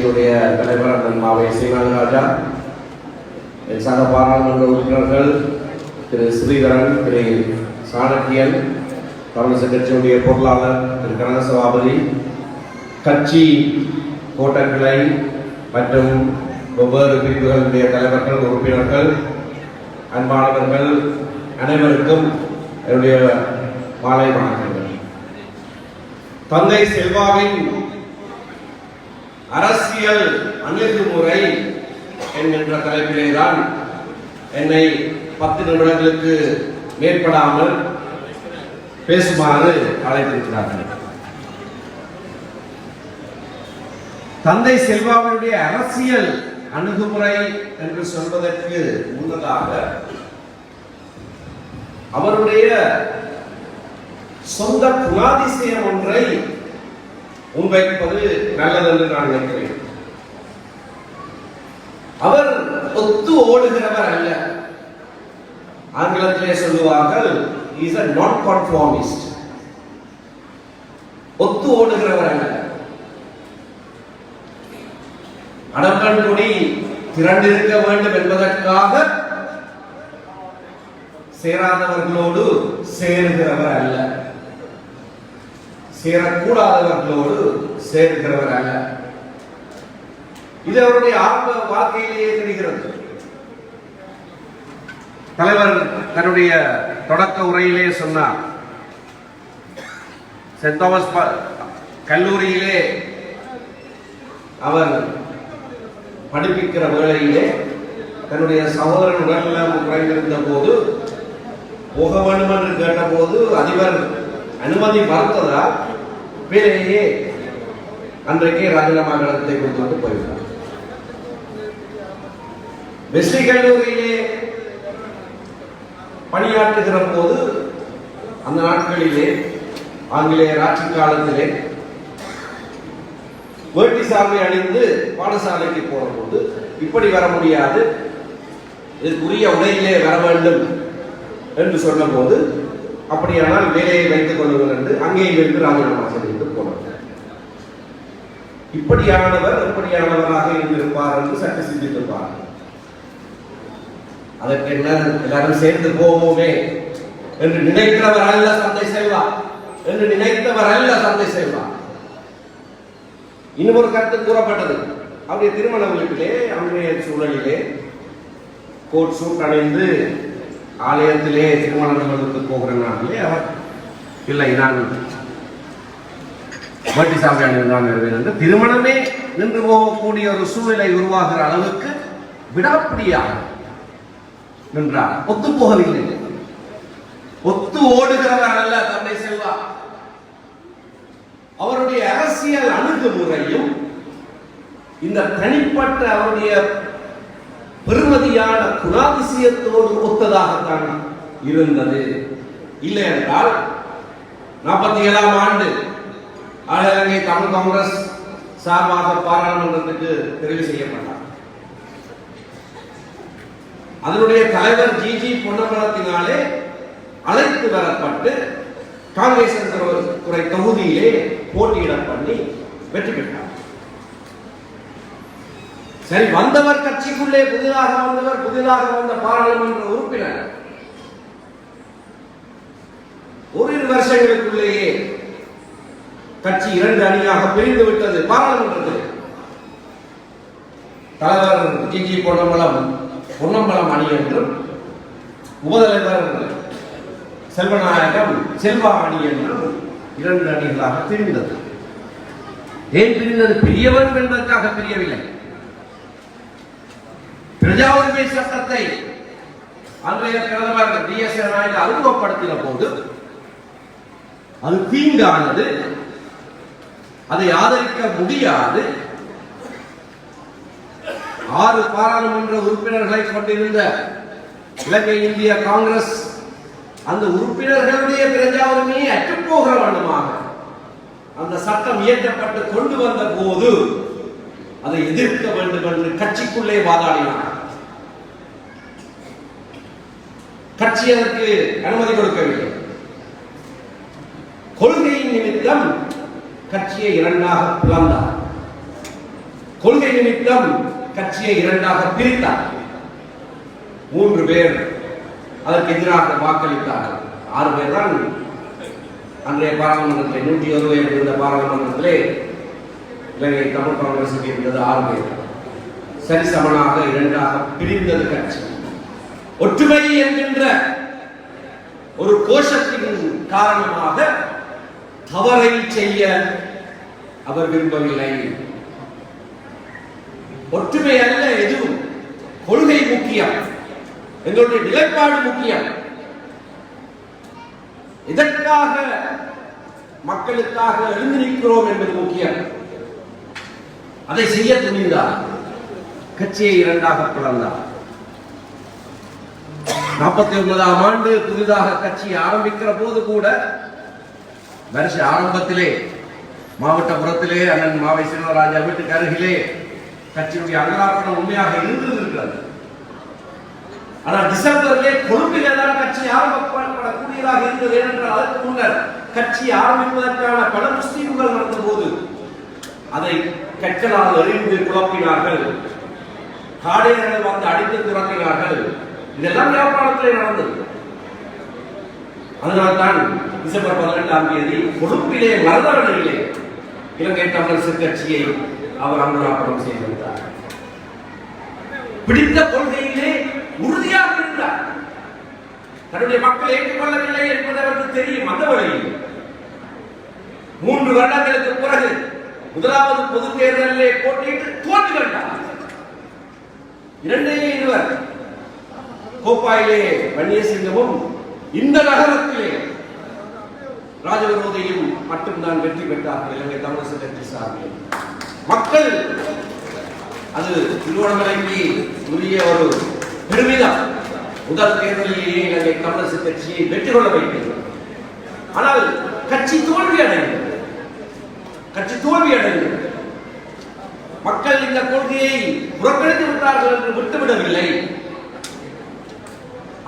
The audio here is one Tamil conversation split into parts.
தலைவர் அண்ணன் மாவை சீனாகராஜா, என் சக பாராளுமன்ற உறுப்பினர்கள் திரு ஸ்ரீதரன், திரு சாணக்கியன், கம்யூனிஸ்ட் கட்சியுடைய பொருளாளர் திரு கனக சபாபதி, கட்சி கோட்டக்கிளை மற்றும் வெவ்வேறு பிரிவுகளுடைய தலைவர்கள், உறுப்பினர்கள், அன்பானவர்கள் அனைவருக்கும் என்னுடைய மாலை வணக்கங்கள். தந்தை செல்வாவின் அரசியல் அணுகுமுறை என்கின்ற தலைப்பிலேதான் என்னை 10 நிமிடங்களுக்கு மேற்படாமல் பேசுமாறு அழைத்திருக்கிறார்கள். தந்தை செல்வாவினுடைய அரசியல் அணுகுமுறை என்று சொல்வதற்கு முன்னதாக அவருடைய சொந்த குணாதிசயம் ஒன்றை முன்வைப்பது நல்லது என்று நான் நினைக்கிறேன். அவர் ஒத்து ஓடுகிறவர் அல்ல. ஆங்கிலத்திலே சொல்லுவார்கள் இஸ் a non-conformist. ஒத்து ஓடுகிறவர் அல்ல. அடம்பன் கொடி திரண்டிருக்க வேண்டும் என்பதற்காக சேராதவர்களோடு சேருகிறவர் அல்ல, சேரக்கூடாதவர்களோடு சேர்க்கிறவர் அல்ல. இது அவருடைய ஆரம்ப வாழ்க்கையிலேயே தெரிகிறது. தலைவர் தன்னுடைய தொடக்க உரையிலே சொன்னார், சென்ட் தாமஸ் கல்லூரியிலே அவர் படிப்பிக்கிற வேளையிலே தன்னுடைய சகோதரன் உடல்நலம் குறைந்திருந்த போது போக வேண்டும் என்று கேட்டபோது அதிபர் அனுமதி மறுத்ததால் வேலையே அன்றைக்கே ராஜினாமா கடிதத்தை கொடுத்து போய்விட்டார். வெஸ்லி கல்லூரியிலே பணியாற்றுகிற போது அந்த நாட்களிலே ஆங்கிலேயர் ஆட்சி காலத்திலே வேட்டி சாலை அணிந்து பாடசாலைக்கு போன போது இப்படி வர முடியாது, இதற்குரிய உடையிலே வர வேண்டும் என்று சொன்ன போது அப்படியானால் வேலையை வைத்துக் கொள்ளுங்கள் என்று அங்கேயும் இருந்து ராஜினாமா செய்து போனார். இப்படியானவர் எப்படியானவராக இருந்திருப்பார் என்று சற்று சிந்தித்திருப்பார். அதற்கு என்ன எல்லாரும் சேர்ந்து போவோமே என்று நினைக்கிறவர் அல்ல தந்தை செல்வா, என்று நினைத்தவர் அல்ல தந்தை செல்வா. இன்னும் ஒரு கருத்து கூறப்பட்டது, அவருடைய திருமண வீட்டிலே அன்றைய சூழலிலே கோட் சூட் அணிந்து ஆலயத்திலே திருமணங்களுக்கு போகிற நாளிலே அவர் இல்லை நான் வட்டி சாமி அணிந்தான் என்று திருமணமே நின்று போகக்கூடிய ஒரு சூழ்நிலை உருவாகிற அளவுக்கு விடாப்பிடியாக நின்றார். ஒத்து போகவில்லை, ஒத்து ஓடுகிறவர் அல்ல தந்தை செல்வா. அவருடைய அரசியல் அணுகுமுறையும் இந்த தனிப்பட்ட அவருடைய பெருமதியான குணாதிசயத்தோடு ஒத்ததாகத்தான் இருந்தது. இல்லை என்றால் 47ஆம் ஆண்டு இலங்கை தமிழ் காங்கிரஸ் சார்பாக பாராளுமன்றத்துக்கு தெரிவு செய்யப்பட்டார். அதனுடைய தலைவர் ஜி பொன்னம்பலத்தினாலே அழைத்து வரப்பட்டு காங்கிரஸ் துறை தொகுதியிலே போட்டியிட பண்ணி வெற்றி பெற்றார். சரி, வந்தவர் கட்சிக்குள்ளே புதிதாக வந்த பாராளுமன்ற உறுப்பினர் ஓரிரு வருஷங்களுக்குள்ளேயே கட்சி 2 அணியாக பிரிந்து விட்டது. பாராளுமன்றத்தில் தலைவர் ஜி பொன்னம்பலம் அணி என்றும் உபதலைவர் செல்வநாயகம் செல்வா அணி என்றும் 2 அணிகளாக பிரிந்தது. ஏன் பிரிந்தது? பெரியவன் என்பதற்காக பிரியவில்லை. பிரஜா உரிமை சட்டத்தை அன்றைய பிரதமர் DS நாயுடு அறிமுகப்படுத்தின போது அது தீங்கானது, அதை ஆதரிக்க முடியாது. 6 பாராளுமன்ற உறுப்பினர்களை கொண்டிருந்த இலங்கை இந்திய காங்கிரஸ் அந்த உறுப்பினர்களுடைய பிரஜா உரிமையை அற்றுப்போகிற வண்ணமாக அந்த சட்டம் இயற்றப்பட்டு கொண்டு வந்த போது அதை எதிர்க்க வேண்டும் என்று கட்சிக்குள்ளே வாதாடினார். கட்சி அதற்கு அனுமதி கொடுக்கவில்லை. கொள்கையின் நிமித்தம் கட்சியை இரண்டாக பிளந்தார். கொள்கை நிமித்தம் கட்சியை இரண்டாக பிரித்தார். 3 பேர் அதற்கு எதிராக வாக்களித்தார்கள். 6 பேர் தான் அன்றைய பாராளுமன்றத்தில் 101 பேர் இருந்த பாராளுமன்றத்திலே இலங்கை தமிழ் காங்கிரசுக்கு இருந்தது 6 பேர். சரிசமனாக இரண்டாக பிரிந்தது கட்சி. ஒற்றுமை என்கின்ற ஒரு கோஷத்தின் காரணமாக தவறை செய்ய அவர் விரும்பவில்லை. ஒற்றுமை அல்ல எதுவும், கொள்கை முக்கியம், எங்களுடைய நிலைப்பாடு முக்கியம். இதற்காக மக்களுக்காக எழுந்து நிற்கிறோம் என்பது முக்கியம். அதை செய்ய துணிந்தார். கட்சியை இரண்டாக பிளந்தார். 49ஆம் ஆண்டு புதிதாக கட்சி ஆரம்பிக்கிற போது கூட வருஷ ஆரம்பத்திலே மாவட்டபுரத்திலே அண்ணன் மாவை செல்வராஜா வீட்டுக்கு அருகிலே கட்சியுடைய அங்கலாப்பணம் உண்மையாக இருந்திருக்கிறது. ஆனால் டிசம்பரிலே கொழும்பிலே தான் கட்சி ஆரம்பிக்கப்படக்கூடியதாக இருந்தது. ஏனென்றால் அதற்கு முன்னர் கட்சி ஆரம்பிப்பதற்கான பல முஸ்லீம்கள் நடந்த போது அதை கற்களால் எறிந்து குழப்பினார்கள். காடையர்கள் வந்து அடித்து துறக்கினார்கள். இதெல்லாம் வியாபாரத்திலே நடந்தது. அதனால்தான் டிசம்பர் 18ஆம் தேதி கொழும்பிலே மருதவனையிலே இலங்கை தமிழரசு கட்சியை அவர் அங்கலாப்பணம் செய்திருந்தார். பிடித்த கொள்கையிலே உறுதியாக இருந்தார். தன்னுடைய மக்கள் ஏற்றுக்கொள்ளவில்லை என்பது அவருக்கு தெரியும். அந்த வழியில் 3 வருடங்களுக்கு பிறகு முதலாவது பொது தேர்தலிலே போட்டியிட்டு தோல்வி கண்டார். 2 கோப்பாயிலே வன்னியசிங்கமும் இந்த நகரத்திலே ராஜவிரோதியும் மட்டும்தான் வெற்றி பெற்றார்கள். இலங்கை தமிழரசு கட்சி சார்பில் மக்கள் அது திருவண்ணாமலைக்கு உரிய ஒரு பெருமிதம். முதல் தேர்தலிலேயே இலங்கை தமிழரசு கட்சியை வெற்றி கொள்ள வைத்தது. ஆனால் கட்சி தோல்வி அடைந்தது. மக்கள் இந்த கொள்கையை புறக்கணித்து விட்டார்கள் என்று விட்டுவிடவில்லை.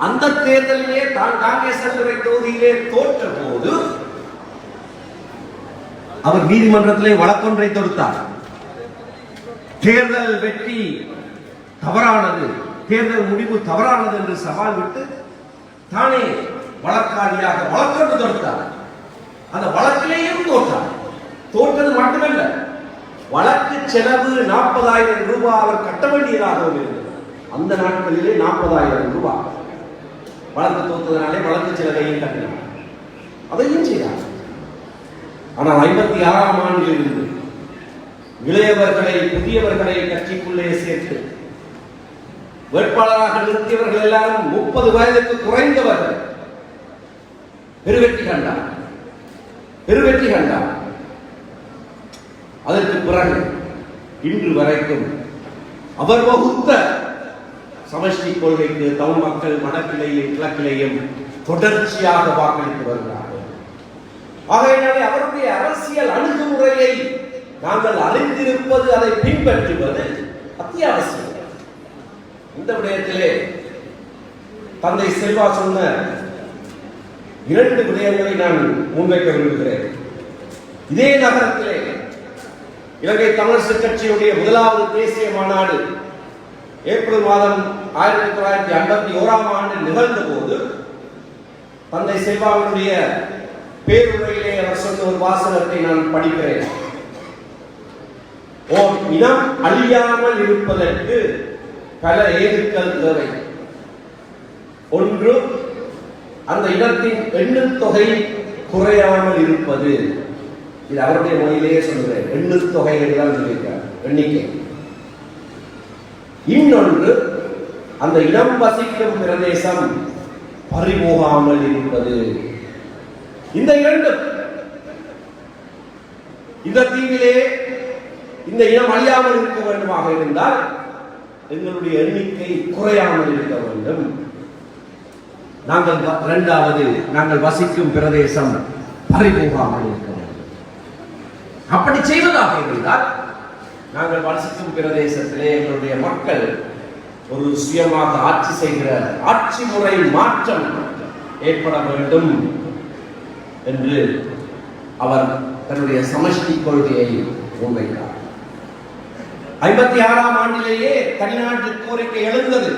அந்த தேர்தலிலே தான் காங்கிரஸ் தொகுதியிலே தோற்ற போது அவர் நீதிமன்றத்திலே வழக்கொன்றை தொடுத்தார். தேர்தல் வெற்றி தவறானது, தேர்தல் முடிவு தவறானது என்று சவால் விட்டு தானே வழக்காளியாக வழக்கொன்று தொடுத்தார். அந்த வழக்கிலேயும் தோற்றார். தோற்றது மட்டுமல்ல, வழக்கு செலவு 40,000 ரூபாய் அவர் கட்ட வேண்டியதாகவும் இருந்தது. அந்த நாட்களிலே 40,000 ரூபாய் வழக்கு தோற்றதனாலே வழக்கு செலவையும் கட்டினார். அதையும் செய்தார். ஆனால் 56ஆம் ஆண்டில் இருந்து இளையவர்களை புதியவர்களை கட்சிக்குள்ளே சேர்த்து வேட்பாளராக நிறுத்தியவர்கள் எல்லாரும் 30 வயதுக்கு குறைந்தவர்கள் பெருவெற்றி கண்டார். அதற்கு பிறகு இன்று வரைக்கும் அவர் வகுத்த சமஷ்டி கொள்கைக்கு தமிழ் மக்கள் வடக்கிலேயும் கிழக்கிலேயும் தொடர்ச்சியாக வாக்களித்து வருகிறார்கள். ஆகையினாலே அவருடைய அரசியல் அணுகுமுறையை நாங்கள் அறிந்திருப்பது, அதை பின்பற்றுவது அத்தியாவசியம். இந்த விடயத்திலே தந்தை செல்வா சொன்ன 2 விடயங்களை நான் முன்வைக்க விரும்புகிறேன். இதே நகரத்திலே இலங்கை தமிழரசு கட்சியுடைய முதலாவது தேசிய மாநாடு ஏப்ரல் மாதம் 1951ஆம் ஆண்டு நிகழ்ந்த போது தந்தை செல்வாவினுடைய பேருரையிலே அவர் சொன்ன ஒரு வாசகத்தை நான் படிக்கிறேன். ஓர் இனம் அழியாமல் இருப்பதற்கு பல ஏதுக்கள் தேவை. ஒன்று, அந்த இனத்தின் எண்ணுத் தொகை குறையாமல் இருப்பது. இது அவருடைய மொழியிலேயே சொல்கிறேன். எண்ணுத் தொகை என்றுதான் சொல்லியிருக்கார், எண்ணிக்கை. இன்னொன்று, அந்த இனம் வசிக்கும் பிரதேசம் பறிபோகாமல் இருப்பது. இந்த 2, இந்த தீவிலே இந்த இனம் அழியாமல் இருக்க வேண்டுமாக இருந்தால் எங்களுடைய எண்ணிக்கை குறையாமல் இருக்க வேண்டும். இரண்டாவது, நாங்கள் வசிக்கும் பிரதேசம் பறிபோகாமல் இருக்க வேண்டும். அப்படி செய்வதாக இருந்தால் நாங்கள் வசிக்கும் பிரதேசத்திலே எங்களுடைய மக்கள் ஒரு சுயமாக ஆட்சி செய்கிற ஆட்சி முறை மாற்றம் ஏற்பட வேண்டும் என்று அவர் தன்னுடைய சமஷ்டி கொள்கையை முன்வைத்தார். 56ஆம் ஆண்டிலேயே தனிநாட்டு கோரிக்கை எழுந்தது.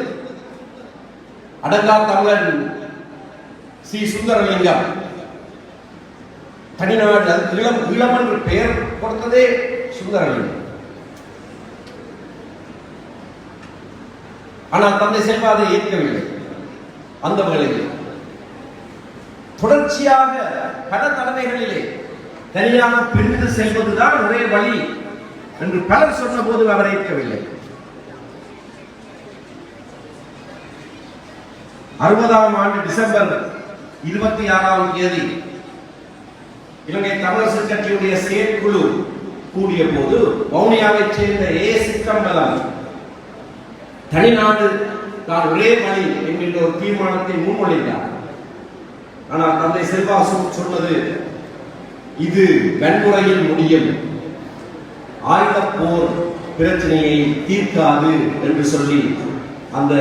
அடங்கா தமிழன் சி சுந்தரலிங்கம் தனிநாடு ஈழம் என்று பெயர் கொடுத்ததே சுந்தரலிங்கம். ஆனால் தந்தை செல்வா அதை ஏற்கவில்லை. அந்த வேளையில் தொடர்ச்சியாக பல தலைமைகளிலே தனியாக பிரிந்து செல்வதுதான் ஒரே வழி என்று பலர் சொன்ன போது அவர் ஏற்கவில்லை. 60ஆம் ஆண்டு டிசம்பர் 26ஆம் தேதி இலங்கை தமிழரசு கட்சியுடைய செயற்குழு கூடிய போது வவுனியாவைச் சேர்ந்த சிற்றம்பலம் தனிநாடு தான் ஒரே வழி என்கின்ற ஒரு தீர்மானத்தை முன்மொழிந்தார். ஆனால் தந்தை செல்வா சொன்னது, இது வன்முறையில் முடியும், ஆயுத போர் பிரச்சனையை தீர்க்காது என்று சொல்லி அந்த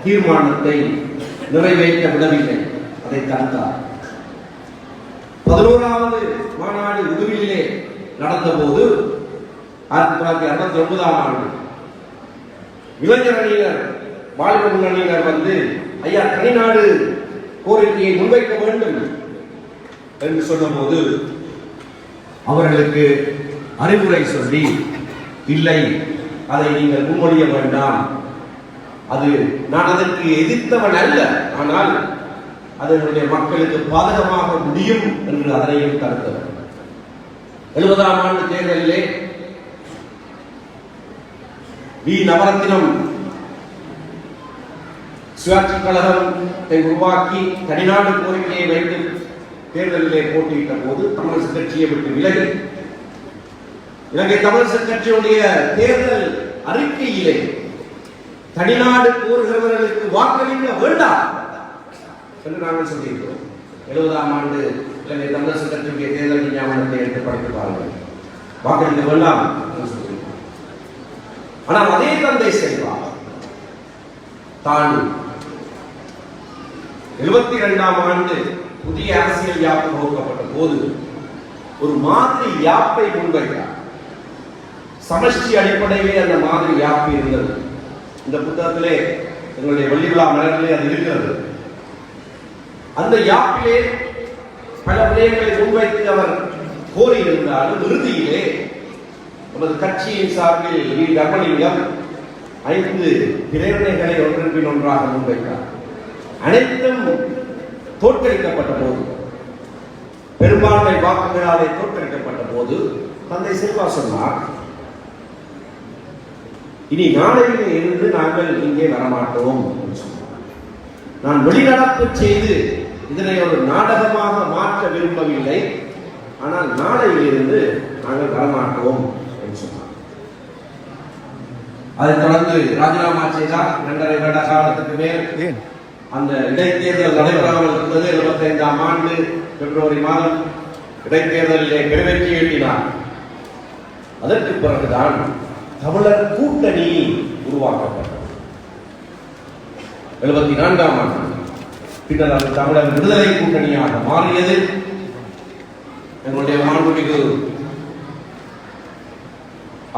தீர்மானத்தை நிறைவேற்ற விடவில்லை, அதை தடுத்தார். 11வது மாநாடு உடுவிலே நடந்த போது 1969ஆம் ஆண்டு இளைஞர் அணியினர் வாலிப முன்னணியினர் வந்து, ஐயா தனிநாடு கோரிக்கையை முன்வைக்க வேண்டும் என்று சொன்னபோது அவர்களுக்கு அறிவுரை சொல்லி, இல்லை, அதை நீங்கள் முன்மொழிய வேண்டாம், அது நான் அதற்கு எதிர்த்தவன் அல்ல, ஆனால் அதனுடைய மக்களுக்கு பாதகமாக முடியும் என்று அதனையும் தடுத்தவர். 70ஆம் ஆண்டு தேர்தலிலே வி நவரத்தினம் சுயாட்சி கழகத்தை உருவாக்கி தனிநாடு கோரிக்கையை வைத்து தேர்தலிலே போட்டியிட்ட போது தமிழரசு கட்சியை விட்டு விலகி இலங்கை தமிழரசு கட்சியுடைய தேர்தல் அறிக்கையிலே தனிநாடு கோருகிறவர்களுக்கு வாக்களிக்க வேண்டாம் என்று நாங்கள் சொல்லியிருக்கிறோம். 70ஆம் ஆண்டு இலங்கை தமிழரசு கட்சியுடைய தேர்தல் விஞ்ஞாபனத்தை எடுத்து படித்து பாருங்கள், வாக்களிக்க வேண்டாம் என்று சொல்லியிருக்கிறோம். ஆனால் அதே தந்தை செல்வா தான் 72ஆம் ஆண்டு புதிய அரசியல் யாப்பு வகுக்கப்பட்ட போது ஒரு மாதிரி யாப்பை முன்வைத்தார். சமஷ்டி அடிப்படையிலே அந்த மாதிரி யாப்பு இருந்தது. இந்த புத்தகத்திலே எங்களுடைய வெள்ளி விழா மலரிலே அது இருக்கிறது. அந்த யாப்பிலே பல விடயங்களை முன்வைத்து அவர் கோரியிருந்தாலும் இறுதியிலே நமது கட்சியின் சார்பில் வி தர்மலிங்கம் 5 பிரேரணைகளை ஒன்றன் பின் ஒன்றாக முன்வைத்தார். அனைத்தும் தோற்கடிக்கப்பட்ட போது, பெரும்பான்மை வாக்குகளாலே தோற்கடிக்கப்பட்ட போது தந்தை செல்வா சொன்னார், இனி நாளையிலே இருந்து நாங்கள் இங்கே வரமாட்டோம். நான் வெளிநடப்பு செய்து இதனை ஒரு நாடகமாக மாற்ற விரும்பவில்லை, ஆனால் நாளையிலிருந்து நாங்கள் வரமாட்டோம் என்று சொன்னார். அதைத் தொடர்ந்து ராஜினாமா செய்தார். 2.5 வருட காலத்துக்கு மேல் அந்த இடைத்தேர்தல் நடைபெறாமல் இருந்தது. 75ஆம் ஆண்டு பிப்ரவரி மாதம் இடைத்தேர்தலிலே பெருவெற்றி ஈட்டினார். அதற்கு பிறகுதான் தமிழர் கூட்டணி உருவாக்கப்பட்டது. 74ஆம் ஆண்டு பின்னர் அது தமிழர் விடுதலை கூட்டணியாக மாறியது. எங்களுடைய மாண்புமிகு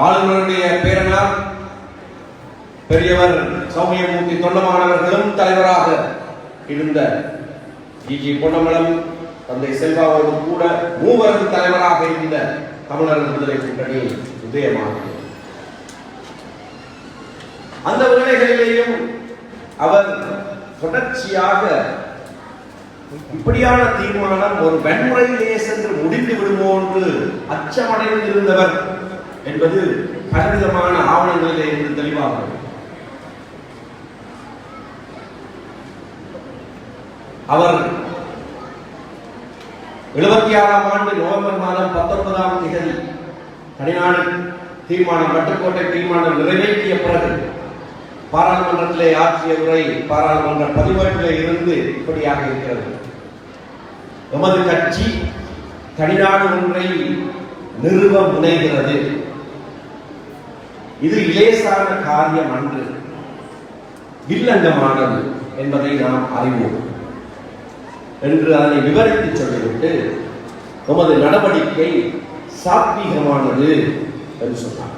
ஆளுநருடைய பேரனார் பெரியவர் சௌமியமூர்த்தி தொண்டமானவர்களும் தலைவராக இருந்த ஜி பொன்னமலம் தந்தை செல்வாவோடு கூட மூவரது தலைவராக இருந்த தமிழர் விடுதலை கூட்டணி உதயமானது. அந்த வேளைகளிலேயும் அவர் தொடர்ச்சியாக இப்படியான தீர்மானம் ஒரு வன்முறையிலே சென்று முடிந்து விடுமோ என்று அச்சமடைந்திருந்தவர் என்பது பலவிதமான ஆவணங்களிலே இருந்து தெளிவாக. அவர் 76ஆம் ஆண்டு நவம்பர் மாதம் 19ஆம் தேதி தனிநாடு தீர்மானம், பட்டுக்கோட்டை தீர்மானம் நிறைவேற்றிய பிறகு பாராளுமன்றத்திலே ஆற்றிய உரை பாராளுமன்ற பதிவேட்டிலே இருந்து இப்படியாக இருக்கிறது. எமது கட்சி தனிநாடு ஒன்றை நிறுவ முனைகிறது. இது இலேசான காரியம் அன்று, வில்லங்கமானது என்பதை நாம் அறிவோம் என்று அதனை விவரித்து சொல்லிவிட்டு எமது நடவடிக்கை சாத்வீகமானது என்று சொன்னார்.